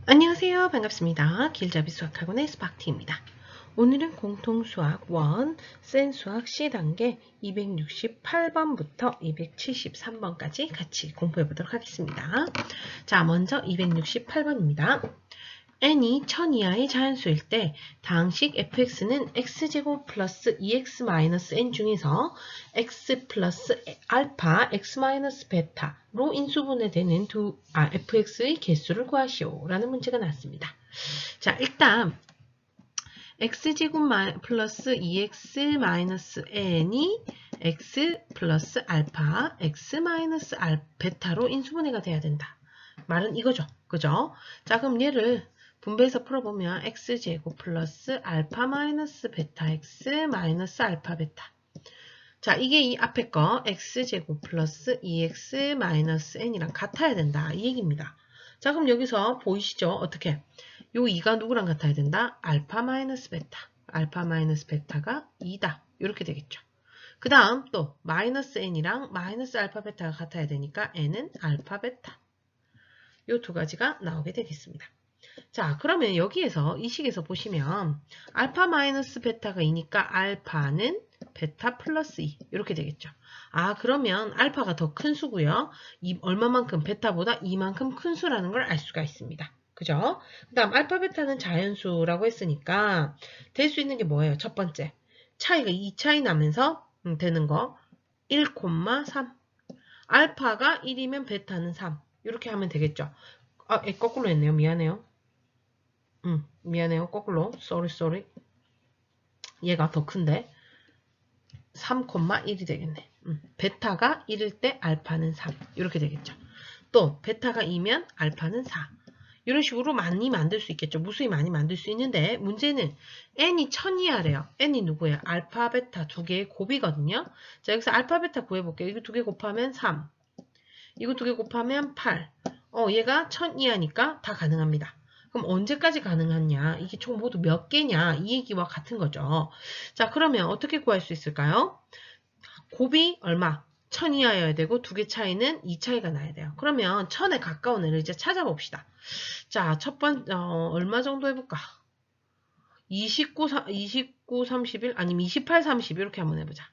안녕하세요. 반갑습니다. 길잡이 수학학원의 스파티입니다. 오늘은 공통수학 1, 센수학 C단계 268번부터 273번까지 같이 공부해 보도록 하겠습니다. 자, 먼저 268번입니다. n이 1000 이하의 자연수일 때 당식 fx는 x제곱 플러스 2x 마이너스 n 중에서 x 플러스 알파 x 마이너스 베타로 인수분해되는 fx의 개수를 구하시오 라는 문제가 나왔습니다. 자, 일단 x제곱 플러스 2x 마이너스 n이 x 플러스 알파 x 마이너스 베타로 인수분해가 돼야 된다. 말은 이거죠. 그죠? 자, 그럼 얘를 분배해서 풀어보면 x제곱 플러스 알파 마이너스 베타 x 마이너스 알파 베타. 자, 이게 이 앞에 거 x제곱 플러스 2x 마이너스 n이랑 같아야 된다. 이 얘기입니다. 자, 그럼 여기서 보이시죠? 어떻게? 요 2가 누구랑 같아야 된다? 알파 마이너스 베타. 알파 마이너스 베타가 2다. 이렇게 되겠죠. 그 다음 또 마이너스 n이랑 마이너스 알파 베타가 같아야 되니까 n은 알파 베타. 요 두 가지가 나오게 되겠습니다. 자, 그러면 여기에서 이 식에서 보시면 알파 마이너스 베타가 2니까 알파는 베타 플러스 2 이렇게 되겠죠. 아, 그러면 알파가 더 큰 수고요. 얼마만큼 베타보다 2만큼 큰 수라는 걸 알 수가 있습니다. 그죠? 그 다음 알파 베타는 자연수라고 했으니까 될 수 있는 게 뭐예요? 첫 번째, 차이가 2 차이 나면서 되는 거 1,3 알파가 1이면 베타는 3 이렇게 하면 되겠죠. 아, 거꾸로 했네요. 미안해요. 미안해요. 거꾸로. sorry. 얘가 더 큰데. 3,1이 되겠네. 베타가 1일 때 알파는 3. 이렇게 되겠죠. 또 베타가 2면 알파는 4. 이런 식으로 많이 만들 수 있겠죠. 무수히 많이 만들 수 있는데 문제는 n이 1000 이하래요. n이 누구예요? 알파, 베타 두 개의 곱이거든요. 자, 여기서 알파, 베타 구해볼게요. 이거 두 개 곱하면 3. 이거 두 개 곱하면 8. 얘가 1000 이하니까 다 가능합니다. 그럼 언제까지 가능하냐? 이게 총 모두 몇 개냐? 이 얘기와 같은 거죠. 자, 그러면 어떻게 구할 수 있을까요? 곱이 얼마? 1000 이하여야 되고 두 개 차이는 2 차이가 나야 돼요. 그러면 1000에 가까운 애를 이제 찾아봅시다. 자, 첫 번째 얼마 정도 해볼까? 29, 31 아니면 28, 30 이렇게 한번 해보자.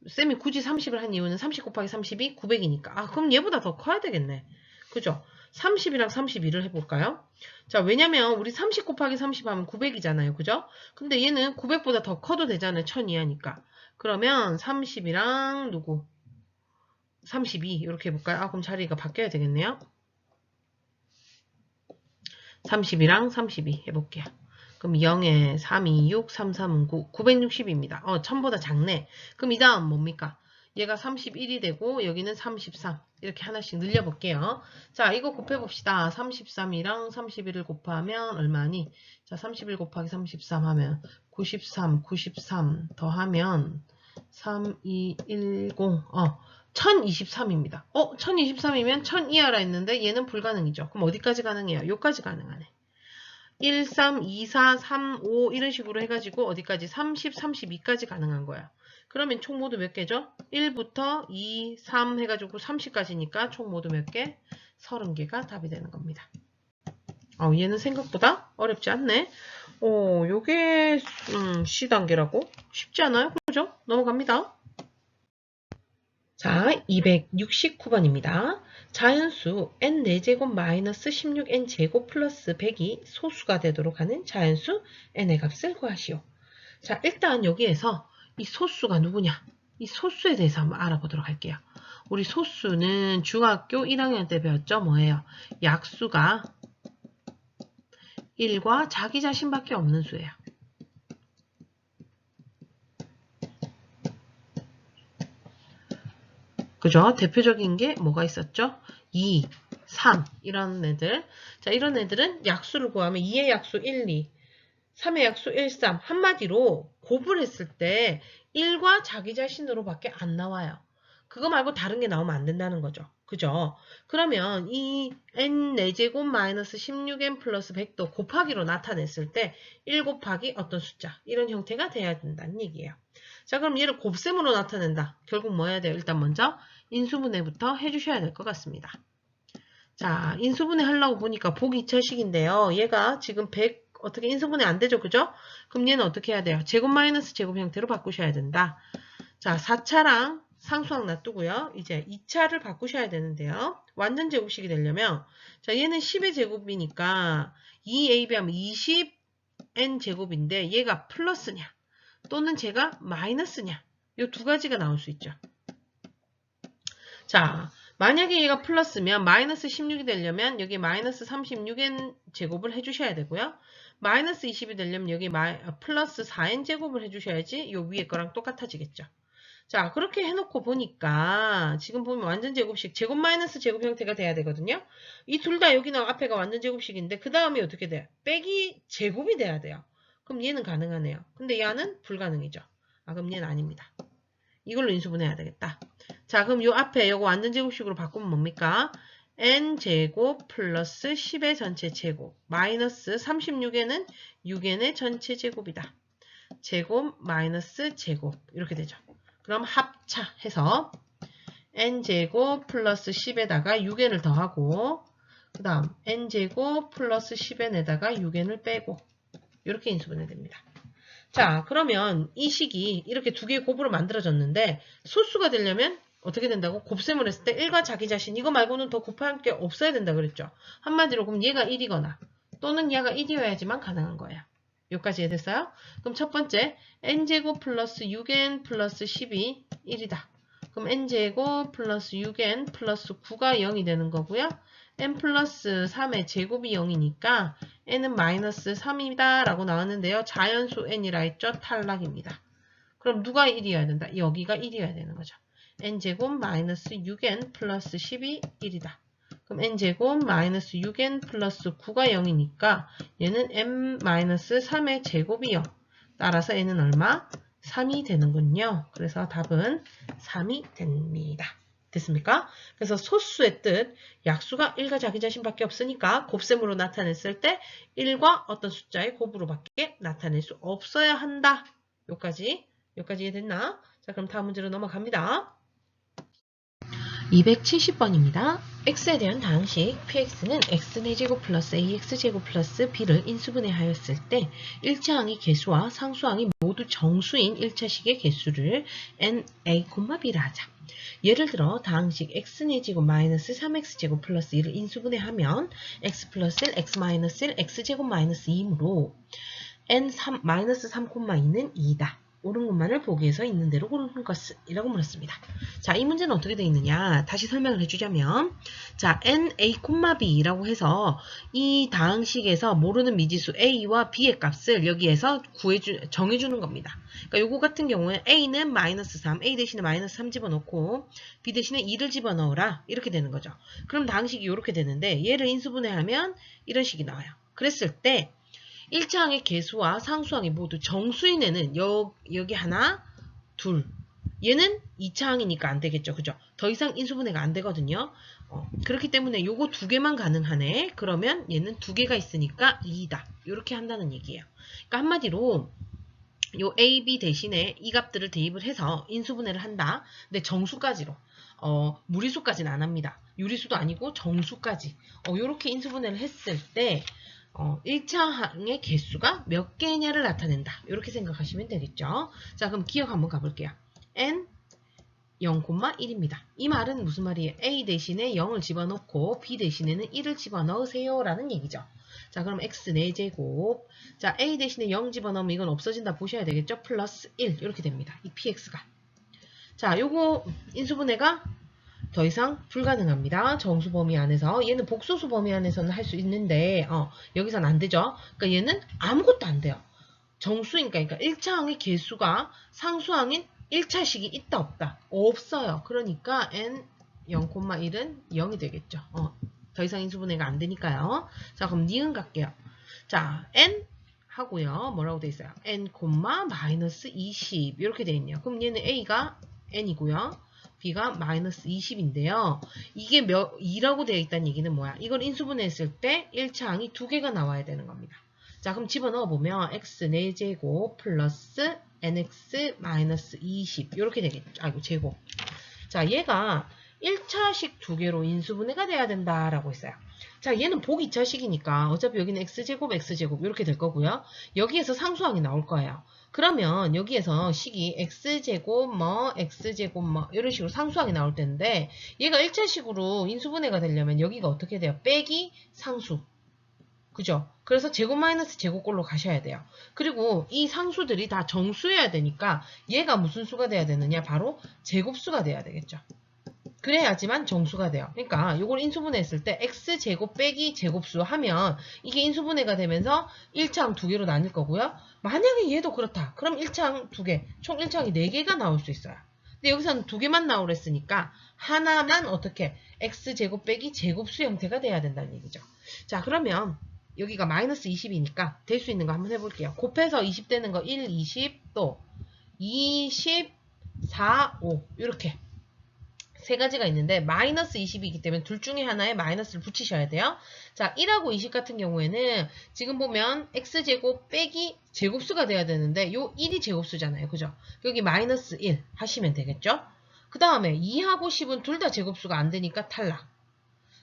쌤이 굳이 30을 한 이유는 30 곱하기 30이 900이니까. 아, 그럼 얘보다 더 커야 되겠네. 그죠? 30이랑 32를 해볼까요? 자, 왜냐면 우리 30 곱하기 30 하면 900이잖아요. 그죠? 근데 얘는 900보다 더 커도 되잖아요. 1000 이하니까. 그러면 30이랑 누구? 32 이렇게 해볼까요? 아, 그럼 자리가 바뀌어야 되겠네요. 30이랑 32 해볼게요. 그럼 0에 3, 2, 6, 3, 3은 9, 960입니다. 1000보다 작네. 그럼 이 다음 뭡니까? 얘가 31이 되고 여기는 33 이렇게 하나씩 늘려볼게요. 자, 이거 곱해봅시다. 33이랑 31을 곱하면 얼마니? 자, 31 곱하기 33 하면 93 더하면 3210 1023입니다. 1023이면 1000 이하라 했는데 얘는 불가능이죠. 그럼 어디까지 가능해요? 여기까지 가능하네. 1, 3, 2, 4, 3, 5 이런 식으로 해가지고 어디까지? 30, 32까지 가능한 거야. 그러면 총 모두 몇 개죠? 1부터 2, 3 해가지고 30까지니까 총 모두 몇 개? 30개가 답이 되는 겁니다. 얘는 생각보다 어렵지 않네. 요게 C단계라고? 쉽지 않아요? 그죠? 넘어갑니다. 자, 269번입니다. 자연수 n4제곱 마이너스 16n제곱 플러스 100이 소수가 되도록 하는 자연수 n의 값을 구하시오. 자, 일단 여기에서 이 소수가 누구냐? 이 소수에 대해서 한번 알아보도록 할게요. 우리 소수는 중학교 1학년 때 배웠죠? 뭐예요? 약수가 1과 자기 자신밖에 없는 수예요. 그죠? 대표적인 게 뭐가 있었죠? 2, 3 이런 애들. 자, 이런 애들은 약수를 구하면 2의 약수 1, 2, 3의 약수 1, 3 한마디로 곱을 했을 때 1과 자기 자신으로밖에 안 나와요. 그거 말고 다른 게 나오면 안 된다는 거죠. 그죠? 그러면 이 n 4제곱 마이너스 16n 플러스 100도 곱하기로 나타냈을 때 1 곱하기 어떤 숫자 이런 형태가 돼야 된다는 얘기예요. 자, 그럼 얘를 곱셈으로 나타낸다. 결국 뭐 해야 돼요? 일단 먼저 인수분해부터 해주셔야 될 것 같습니다. 자, 인수분해 하려고 보니까 보기 2차식인데요. 얘가 지금 100 어떻게 인수분해 안 되죠? 그죠? 그럼 얘는 어떻게 해야 돼요? 제곱 마이너스 제곱 형태로 바꾸셔야 된다. 자, 4차랑 상수항 놔두고요. 이제 2차를 바꾸셔야 되는데요. 완전 제곱식이 되려면 자, 얘는 10의 제곱이니까 2ab 하면 20n 제곱인데 얘가 플러스냐 또는 제가 마이너스냐 이 두 가지가 나올 수 있죠. 자, 만약에 얘가 플러스면 마이너스 16이 되려면 여기 마이너스 36n 제곱을 해주셔야 되고요. 마이너스 20이 되려면 여기 플러스 4n 제곱을 해주셔야지 요 위에 거랑 똑같아지겠죠. 자, 그렇게 해놓고 보니까 지금 보면 완전 제곱식 제곱 마이너스 제곱 형태가 돼야 되거든요. 이 둘 다 여기는 앞에가 완전 제곱식인데 그 다음에 어떻게 돼요? 빼기 제곱이 돼야 돼요. 그럼 얘는 가능하네요. 근데 얘는 불가능이죠. 아, 그럼 얘는 아닙니다. 이걸로 인수분해해야 되겠다. 자, 그럼 요 앞에 요거 완전 제곱식으로 바꾸면 뭡니까? n제곱 플러스 10의 전체 제곱 마이너스 36에는 6n의 전체 제곱이다. 제곱 마이너스 제곱 이렇게 되죠. 그럼 합차해서 n제곱 플러스 10에다가 6n을 더하고 그 다음 n제곱 플러스 10n에다가 6n을 빼고 이렇게 인수분해 됩니다. 자, 그러면 이 식이 이렇게 두 개의 곱으로 만들어졌는데 소수가 되려면 어떻게 된다고? 곱셈을 했을 때 1과 자기 자신 이거 말고는 더 곱할 게 없어야 된다 그랬죠. 한마디로 그럼 얘가 1이거나 또는 얘가 1이어야지만 가능한 거예요. 여기까지 이해됐어요? 그럼 첫 번째 n제곱 플러스 6n 플러스 10이 1이다. 그럼 n제곱 플러스 6n 플러스 9가 0이 되는 거고요. n 플러스 3의 제곱이 0이니까 n은 마이너스 3이다 라고 나왔는데요. 자연수 n이라 했죠. 탈락입니다. 그럼 누가 1이어야 된다? 여기가 1이어야 되는 거죠. n제곱 마이너스 6n 플러스 10이 1이다. 그럼 n제곱 마이너스 6n 플러스 9가 0이니까 얘는 n 마이너스 3의 제곱이 0. 따라서 n은 얼마? 3이 되는군요. 그래서 답은 3이 됩니다. 됐습니까? 그래서 소수의 뜻, 약수가 1과 자기 자신밖에 없으니까 곱셈으로 나타냈을 때 1과 어떤 숫자의 곱으로밖에 나타낼 수 없어야 한다. 여기까지 이해됐나? 자, 그럼 다음 문제로 넘어갑니다. 270번입니다. x에 대한 다항식 px는 x제곱 플러스 ax제곱 플러스 b를 인수분해하였을 때 1차항의 개수와 상수항이 모두 정수인 1차식의 개수를 na, b라 하자. 예를 들어 다항식 x제곱 마이너스 3x제곱 플러스 2를 인수분해하면 x 플러스 1, x 마이너스 1, x제곱 마이너스 2이므로 n 마이너스 3,2는 2다. 옳은 것만을 보기에서 있는 대로 고르는 것이라고 물었습니다. 자, 이 문제는 어떻게 되어 있느냐? 다시 설명을 해주자면, 자, na, b라고 해서 이 다항식에서 모르는 미지수 a와 b의 값을 여기에서 정해주는 겁니다. 그러니까 요거 같은 경우에 a는 마이너스 3, a 대신에 마이너스 3 집어넣고 b 대신에 2를 집어넣으라 이렇게 되는 거죠. 그럼 다항식이 이렇게 되는데 얘를 인수분해하면 이런 식이 나와요. 그랬을 때 1차항의 개수와 상수항이 모두 정수인 애는 여기 하나, 둘. 얘는 2차항이니까 안 되겠죠. 그죠? 더 이상 인수분해가 안 되거든요. 그렇기 때문에 요거 두 개만 가능하네. 그러면 얘는 두 개가 있으니까 2다. 이렇게 한다는 얘기예요. 그러니까 한마디로 요 A, B 대신에 이 값들을 대입을 해서 인수분해를 한다. 근데 정수까지로. 무리수까지는 안 합니다. 유리수도 아니고 정수까지. 요렇게 인수분해를 했을 때 1차항의 개수가 몇 개냐를 나타낸다. 이렇게 생각하시면 되겠죠. 자, 그럼 기억 한번 가볼게요. n 0,1입니다. 이 말은 무슨 말이에요? a 대신에 0을 집어넣고 b 대신에는 1을 집어넣으세요 라는 얘기죠. 자, 그럼 x 4제곱. 자, a 대신에 0 집어넣으면 이건 없어진다 보셔야 되겠죠? 플러스 1 이렇게 됩니다. 이 px가. 자, 요거 인수분해가 더 이상 불가능합니다. 정수 범위 안에서. 얘는 복소수 범위 안에서는 할 수 있는데 여기서는 안 되죠. 그러니까 얘는 아무것도 안 돼요. 정수니까 그러니까 1차항의 개수가 상수항인 1차식이 있다 없다? 없어요. 그러니까 n 0,1은 0이 되겠죠. 더 이상 인수분해가 안 되니까요. 자, 그럼 니은 갈게요. 자, n 하고요. 뭐라고 돼 있어요? n, 마이너스 20 이렇게 돼 있네요. 그럼 얘는 a가 n이고요. b가 마이너스 20인데요. 이게 2라고 되어 있다는 얘기는 뭐야? 이걸 인수분해했을 때 1차항이 두 개가 나와야 되는 겁니다. 자, 그럼 집어넣어 보면 x 4제곱 플러스 nx 마이너스 20 이렇게 되겠죠. 아이고, 제곱. 자, 얘가 1차식 두 개로 인수분해가 돼야 된다라고 했어요. 자, 얘는 복 2차식이니까 어차피 여기는 x제곱, x제곱 이렇게 될 거고요. 여기에서 상수항이 나올 거예요. 그러면 여기에서 식이 x제곱 x제곱 이런 식으로 상수항이 나올 텐데 얘가 1차식으로 인수분해가 되려면 여기가 어떻게 돼요? 빼기 상수. 그죠? 그래서 제곱 마이너스 제곱꼴로 가셔야 돼요. 그리고 이 상수들이 다 정수여야 되니까 얘가 무슨 수가 돼야 되느냐? 바로 제곱수가 돼야 되겠죠. 그래야지만 정수가 돼요. 그러니까 이걸 인수분해했을 때 x제곱 빼기 제곱수 하면 이게 인수분해가 되면서 1창 두 개로 나뉠 거고요. 만약에 얘도 그렇다. 그럼 1창 두 개, 총 1창이 4개가 나올 수 있어요. 근데 여기서는 두 개만 나오랬으니까 하나만 어떻게 x제곱 빼기 제곱수 형태가 돼야 된다는 얘기죠. 자, 그러면 여기가 마이너스 20이니까 될 수 있는 거 한번 해볼게요. 곱해서 20 되는 거 1, 20, 또 20, 4, 5 이렇게 세 가지가 있는데 마이너스 20이기 때문에 둘 중에 하나에 마이너스를 붙이셔야 돼요. 자, 1하고 20 같은 경우에는 지금 보면 x제곱 빼기 제곱수가 돼야 되는데 요 1이 제곱수잖아요. 그죠? 여기 마이너스 1 하시면 되겠죠? 그 다음에 2하고 10은 둘 다 제곱수가 안 되니까 탈락.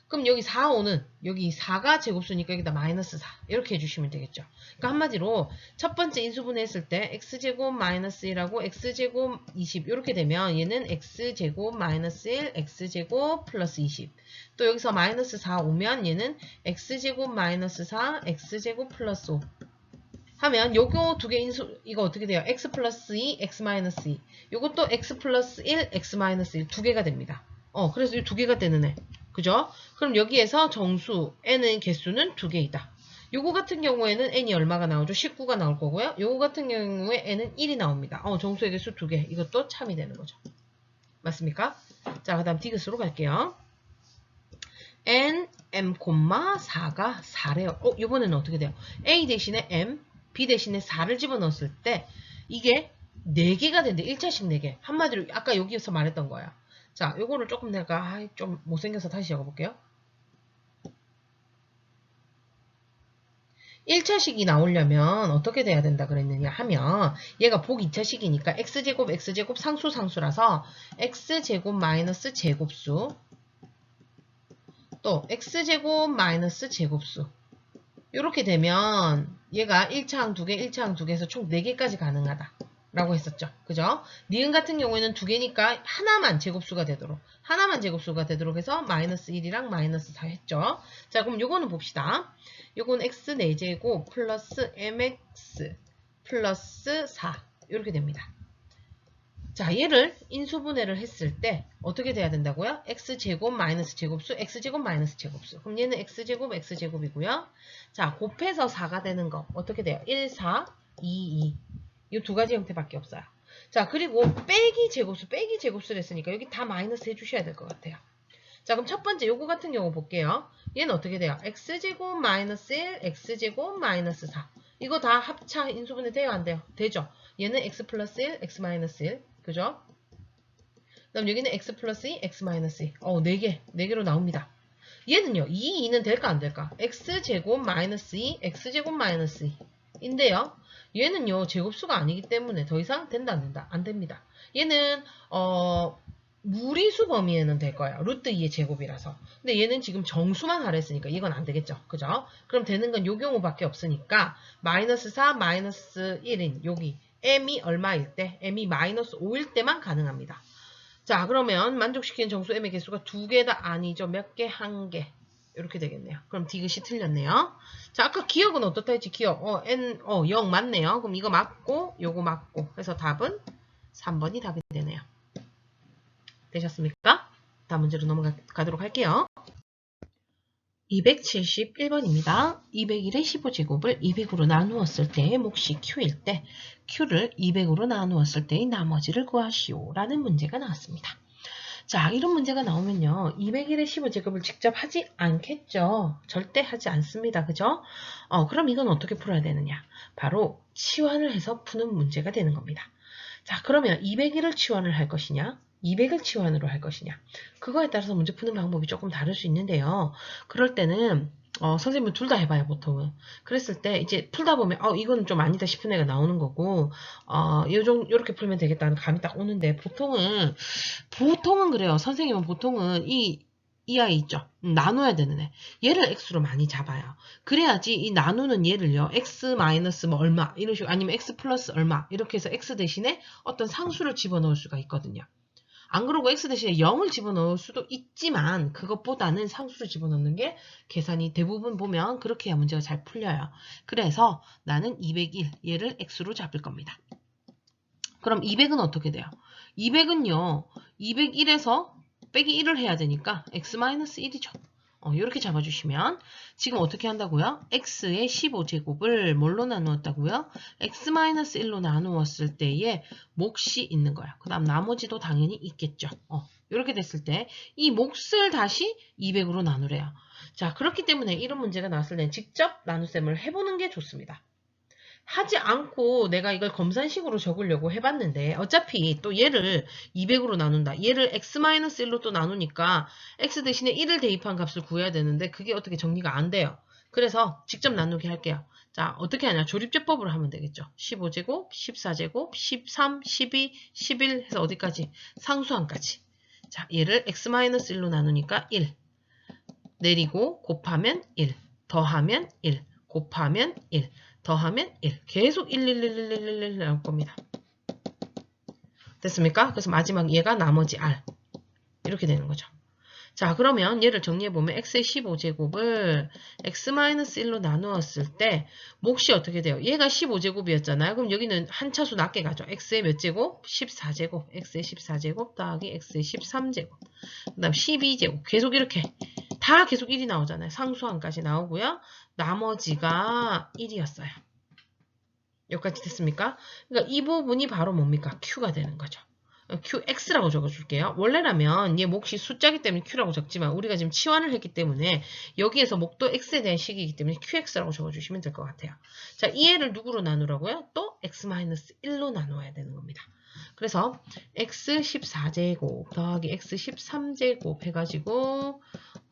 그럼 여기 4, 5는 여기 4가 제곱수니까 여기다 마이너스 4 이렇게 해주시면 되겠죠. 그러니까 한마디로 첫 번째 인수분해 했을 때 x제곱 마이너스 1하고 x제곱 20 이렇게 되면 얘는 x제곱 마이너스 1 x제곱 플러스 20 또 여기서 마이너스 4 오면 얘는 x제곱 마이너스 4 x제곱 플러스 5 하면 요거 두 개 인수 이거 어떻게 돼요? x 플러스 2 x 마이너스 2 요것도 x 플러스 1 x 마이너스 1 두 개가 됩니다. 그래서 이 두 개가 되는 애. 그죠? 그럼 여기에서 정수 n의 개수는 2개이다. 요거 같은 경우에는 n이 얼마가 나오죠? 19가 나올 거고요. 요거 같은 경우에 n은 1이 나옵니다. 정수의 개수 2개. 이것도 참이 되는 거죠. 맞습니까? 자, 그 다음 디귿으로 갈게요. n, m, 4가 4래요. 요번에는 어떻게 돼요? a 대신에 m, b 대신에 4를 집어넣었을 때 이게 4개가 된대. 1차식 4개. 한마디로 아까 여기에서 말했던 거야. 자, 요거를 조금 내가 좀 못생겨서 다시 적어볼게요. 1차식이 나오려면 어떻게 돼야 된다 그랬느냐 하면 얘가 복 2차식이니까 x제곱 x제곱 상수라서 x제곱 마이너스 제곱수 또 x제곱 마이너스 제곱수 이렇게 되면 얘가 1창 2개 1창 2개에서 총 4개까지 가능하다. 라고 했었죠. 그죠? 니은 같은 경우에는 2개니까 하나만 제곱수가 되도록 해서 마이너스 1이랑 마이너스 4 했죠. 자, 그럼 요거는 봅시다. 요건 x 4제곱 플러스 mx 플러스 4 이렇게 됩니다. 자, 얘를 인수분해를 했을 때 어떻게 돼야 된다고요? x제곱 마이너스 제곱수 x제곱 마이너스 제곱수. 그럼 얘는 x제곱 x제곱이고요. 자, 곱해서 4가 되는 거 어떻게 돼요? 1, 4, 2, 2. 이 두 가지 형태밖에 없어요. 자, 그리고 빼기 제곱수를 했으니까 여기 다 마이너스 해주셔야 될 것 같아요. 자, 그럼 첫 번째 요거 같은 경우 볼게요. 얘는 어떻게 돼요? x제곱 마이너스 1, x제곱 마이너스 4. 이거 다 합차 인수분해 돼요? 안 돼요? 되죠? 얘는 x 플러스 1, x 마이너스 1. 그죠? 그 다음 여기는 x 플러스 2, x 마이너스 2. 4개로 나옵니다. 얘는요, 2, 2는 될까 안 될까? x제곱 마이너스 2, x제곱 마이너스 2. 인데요. 얘는요, 제곱수가 아니기 때문에 더 이상 된다, 안 된다? 안 됩니다. 얘는, 무리수 범위에는 될 거예요. 루트 2의 제곱이라서. 근데 얘는 지금 정수만 하라 했으니까 이건 안 되겠죠. 그죠? 그럼 되는 건 요 경우밖에 없으니까, 마이너스 4, 마이너스 1인 여기, m이 얼마일 때, m이 마이너스 5일 때만 가능합니다. 자, 그러면 만족시키는 정수 m의 개수가 2개다 아니죠. 몇 개? 1개. 이렇게 되겠네요. 그럼 디귿이 틀렸네요. 자, 아까 기억은 어떻다 했지? 기억. 0 맞네요. 그럼 이거 맞고, 요거 맞고. 그래서 답은 3번이 답이 되네요. 되셨습니까? 다음 문제로 넘어가도록 할게요. 271번입니다. 201의 15제곱을 200으로 나누었을 때의 몫이 Q일 때, Q를 200으로 나누었을 때의 나머지를 구하시오. 라는 문제가 나왔습니다. 자, 이런 문제가 나오면요. 201의 15제곱을 직접 하지 않겠죠. 절대 하지 않습니다. 그죠? 그럼 이건 어떻게 풀어야 되느냐? 바로 치환을 해서 푸는 문제가 되는 겁니다. 자, 그러면 201을 치환을 할 것이냐? 200을 치환으로 할 것이냐? 그거에 따라서 문제 푸는 방법이 조금 다를 수 있는데요. 그럴 때는 선생님은 둘 다 해봐요, 보통은. 그랬을 때, 이제 풀다 보면, 이거는 좀 아니다 싶은 애가 나오는 거고, 요렇게 풀면 되겠다는 감이 딱 오는데, 보통은 그래요. 선생님은 보통은 이 아이 있죠? 나눠야 되는 애. 얘를 x로 많이 잡아요. 그래야지 이 나누는 얘를요, x 마이너스 뭐 얼마, 이런 식으로, 아니면 x 플러스 얼마, 이렇게 해서 x 대신에 어떤 상수를 집어넣을 수가 있거든요. 안 그러고 x 대신에 0을 집어넣을 수도 있지만 그것보다는 상수를 집어넣는 게 계산이 대부분 보면 그렇게 해야 문제가 잘 풀려요. 그래서 나는 201 얘를 x로 잡을 겁니다. 그럼 200은 어떻게 돼요? 200은요. 201에서 빼기 1을 해야 되니까 x-1이죠. 이렇게 잡아주시면 지금 어떻게 한다고요? x의 15제곱을 뭘로 나누었다고요? x-1로 나누었을 때에 몫이 있는 거야. 그 다음 나머지도 당연히 있겠죠. 이렇게 됐을 때 이 몫을 다시 200으로 나누래요. 자, 그렇기 때문에 이런 문제가 나왔을 때 직접 나눗셈을 해보는 게 좋습니다. 하지 않고 내가 이걸 검산식으로 적으려고 해봤는데 어차피 또 얘를 200으로 나눈다. 얘를 x-1로 또 나누니까 x 대신에 1을 대입한 값을 구해야 되는데 그게 어떻게 정리가 안 돼요. 그래서 직접 나누기 할게요. 자, 어떻게 하냐. 조립제법으로 하면 되겠죠. 15제곱, 14제곱, 13, 12, 11 해서 어디까지? 상수항까지. 자, 얘를 x-1로 나누니까 1. 내리고 곱하면 1. 더하면 1. 곱하면 1. 더하면 1. 계속 1, 1, 1, 1, 1, 1, 1 나올 겁니다. 됐습니까? 그래서 마지막 얘가 나머지 R. 이렇게 되는 거죠. 자, 그러면 얘를 정리해보면 x의 15제곱을 x-1로 나누었을 때 몫이 어떻게 돼요? 얘가 15제곱이었잖아요. 그럼 여기는 한 차수 낮게 가죠. x의 몇 제곱? 14제곱. x의 14제곱 더하기 x의 13제곱. 그 다음 12제곱. 계속 이렇게 다 계속 1이 나오잖아요. 상수항까지 나오고요. 나머지가 1이었어요. 여기까지 됐습니까? 그러니까 이 부분이 바로 뭡니까? Q가 되는 거죠. QX라고 적어줄게요. 원래라면 얘 몫이 숫자기 때문에 Q라고 적지만 우리가 지금 치환을 했기 때문에 여기에서 목도 X에 대한 식이기 때문에 QX라고 적어주시면 될 것 같아요. 자, 이 애를 누구로 나누라고요? 또 X-1로 나누어야 되는 겁니다. 그래서 X14제곱 더하기 X13제곱 해가지고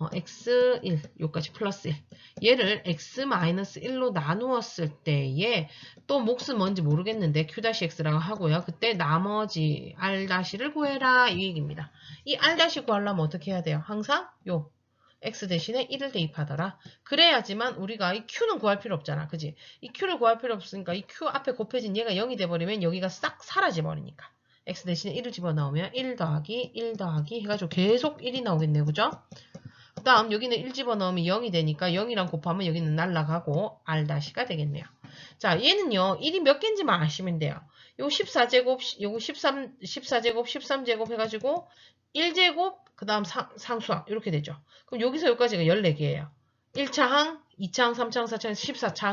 X1 요까지 플러스 1 얘를 X-1로 나누었을 때에 또 몫은 뭔지 모르겠는데 Q-X라고 하고요. 그때 나머지 R-를 구해라 이 얘기입니다. 이 R- 구하려면 어떻게 해야 돼요? 항상 요 X 대신에 1을 대입하더라. 그래야지만 우리가 이 Q는 구할 필요 없잖아. 그지? 이 Q를 구할 필요 없으니까 이 Q 앞에 곱해진 얘가 0이 돼버리면 여기가 싹 사라져버리니까. X 대신에 1을 집어넣으면 1 더하기 1 더하기 해가지고 계속 1이 나오겠네요. 그죠? 그 다음 여기는 1 집어넣으면 0이 되니까 0이랑 곱하면 여기는 날라가고 R-가 되겠네요. 자, 얘는요. 1이 몇 개인지만 아시면 돼요. 요 14제곱, 요거 14제곱, 13제곱 해가지고 1제곱, 그 다음 상수항 이렇게 되죠. 그럼 여기서 여기까지가 14개예요. 1차항, 2차항, 3차항, 4차항,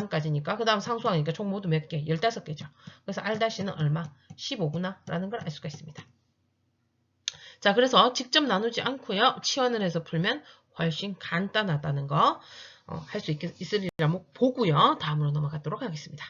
14차항까지니까 그 다음 상수항이니까 총 모두 몇 개? 15개죠. 그래서 R-는 얼마? 15구나 라는 걸 알 수가 있습니다. 자, 그래서 직접 나누지 않고요. 치환을 해서 풀면 훨씬 간단하다는 거 할 수 있으리라 보고요. 다음으로 넘어가도록 하겠습니다.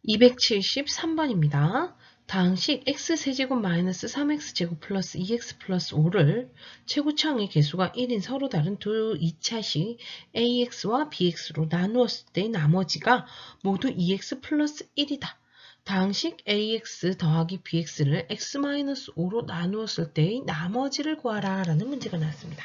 273번입니다. 다항식 x세제곱 마이너스 3x제곱 플러스 2x 플러스 5를 최고차항의 개수가 1인 서로 다른 두 2차식 ax와 bx로 나누었을 때 나머지가 모두 2x 플러스 1이다. 다항식 ax 더하기 bx를 x-5로 나누었을 때의 나머지를 구하라 라는 문제가 나왔습니다.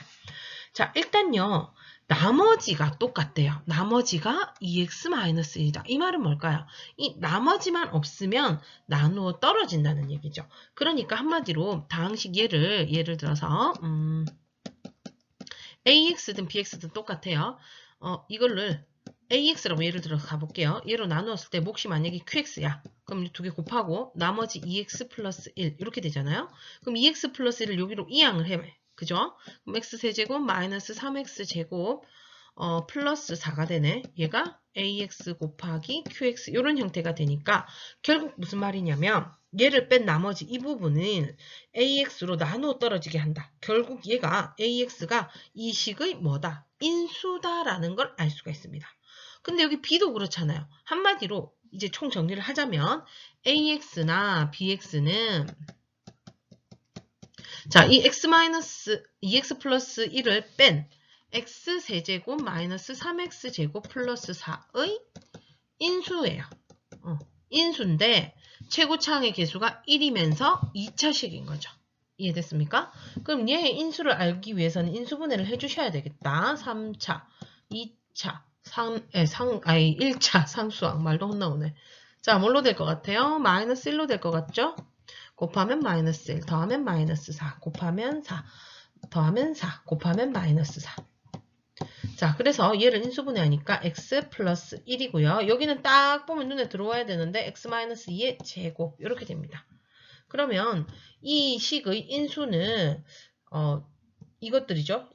자, 일단요. 나머지가 똑같대요. 나머지가 2x-1이다. 이 말은 뭘까요? 이 나머지만 없으면 나누어 떨어진다는 얘기죠. 그러니까 한마디로 다항식 예를 들어서 ax든 bx든 똑같아요. 이거를 ax라고 예를 들어서 가볼게요. 얘로 나누었을 때 몫이 만약에 qx야. 그럼 두 개 곱하고 나머지 2x 플러스 1 이렇게 되잖아요. 그럼 2x 플러스 1을 여기로 이항을 해. 그죠? 그럼 x세제곱 마이너스 3x제곱 플러스 4가 되네. 얘가 ax 곱하기 qx 이런 형태가 되니까 결국 무슨 말이냐면 얘를 뺀 나머지 이 부분은 ax로 나누어 떨어지게 한다. 결국 얘가 ax가 이 식의 뭐다? 인수다라는 걸 알 수가 있습니다. 근데 여기 b도 그렇잖아요. 한마디로 이제 총 정리를 하자면 ax나 bx는 자, 이 x 플러스 1을 뺀 x세제곱 마이너스 3x제곱 플러스 4의 인수예요. 인수인데 최고차항의 개수가 1이면서 2차식인 거죠. 이해됐습니까? 그럼 얘의 인수를 알기 위해서는 인수분해를 해주셔야 되겠다. 3차, 2차, 1차 상수항. 말도 혼나오네. 자, 뭘로 될 것 같아요? 마이너스 1로 될 것 같죠? 곱하면 마이너스 1, 더하면 마이너스 4, 곱하면 4, 더하면 4, 곱하면 마이너스 4. 자, 그래서 얘를 인수분해하니까 x 플러스 1이고요. 여기는 딱 보면 눈에 들어와야 되는데 x 마이너스 2의 제곱 이렇게 됩니다. 그러면 이 식의 인수는 이것들이죠.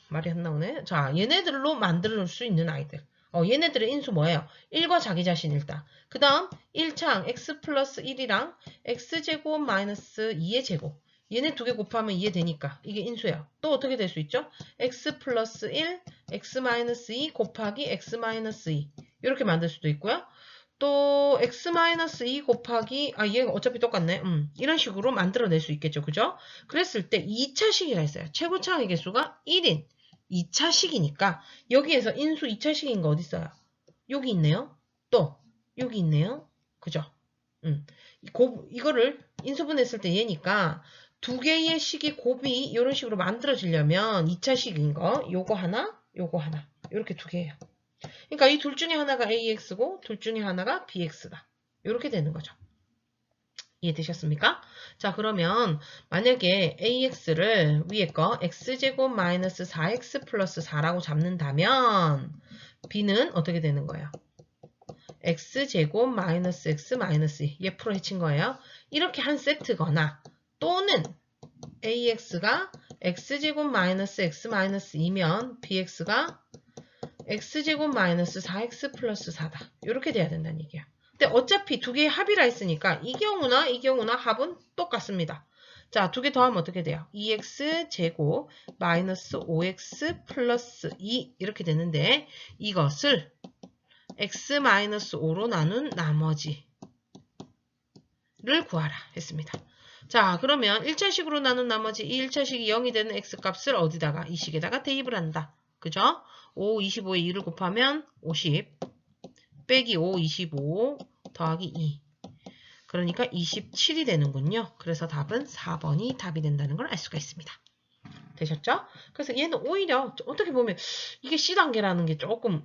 말이 안 나오네. 자, 얘네들로 만들 수 있는 아이들. 얘네들의 인수 뭐예요? 1과 자기 자신 일단. 그 다음 1차항 x 플러스 1이랑 x제곱 마이너스 2의 제곱. 얘네 두 개 곱하면 2에 되니까 이게 인수예요. 또 어떻게 될 수 있죠? x 플러스 1, x 마이너스 2 곱하기 x 마이너스 2. 이렇게 만들 수도 있고요. 또 x 마이너스 2 곱하기 얘가 어차피 똑같네. 이런 식으로 만들어낼 수 있겠죠. 그죠? 그랬을 때 2차식이라 했어요. 최고차항의 개수가 1인 2차식이니까 여기에서 인수 2차식인 거 어디 있어요? 여기 있네요. 또 여기 있네요. 그죠? 이거를 인수분했을 때 얘니까 두 개의 식이 곱이 이런 식으로 만들어지려면 2차식인 거 요거 하나 이렇게 두 개예요. 그러니까 이 둘 중에 하나가 AX고 둘 중에 하나가 BX다. 이렇게 되는 거죠. 이해되셨습니까? 자, 그러면 만약에 AX를 위에 거 X제곱 마이너스 4X 플러스 4라고 잡는다면 B는 어떻게 되는 거예요? X제곱 마이너스 X 마이너스 2. 얘 풀어 헤친 거예요. 이렇게 한 세트거나 또는 AX가 X제곱 마이너스 X 마이너스 2면 BX가 x제곱 마이너스 4x 플러스 4다. 이렇게 돼야 된다는 얘기야. 근데 어차피 두 개의 합이라 했으니까 이 경우나 합은 똑같습니다. 자, 두 개 더하면 어떻게 돼요? 2x 제곱 마이너스 5x 플러스 2 이렇게 되는데 이것을 x 마이너스 5로 나눈 나머지를 구하라 했습니다. 자, 그러면 1차식으로 나눈 나머지 이 1차식이 0이 되는 x값을 어디다가 이 식에다가 대입을 한다. 그죠? 5, 25에 2를 곱하면 50 빼기 5, 25 더하기 2 그러니까 27이 되는군요. 그래서 답은 4번이 답이 된다는 걸 알 수가 있습니다. 되셨죠? 그래서 얘는 오히려 어떻게 보면 이게 C단계라는 게 조금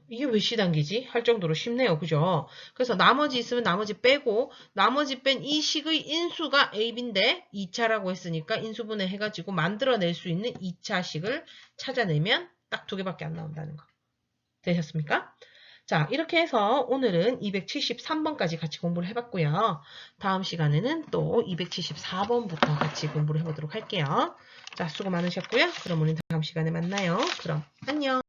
이게 왜 C단계지? 할 정도로 쉽네요. 그죠? 그래서 나머지 있으면 나머지 빼고 나머지 뺀 이 식의 인수가 AB인데 2차라고 했으니까 인수분해 해가지고 만들어낼 수 있는 2차식을 찾아내면 딱 두 개밖에 안 나온다는 거. 되셨습니까? 자, 이렇게 해서 오늘은 273번까지 같이 공부를 해봤고요. 다음 시간에는 또 274번부터 같이 공부를 해보도록 할게요. 자, 수고 많으셨고요. 그럼 우리 다음 시간에 만나요. 그럼 안녕.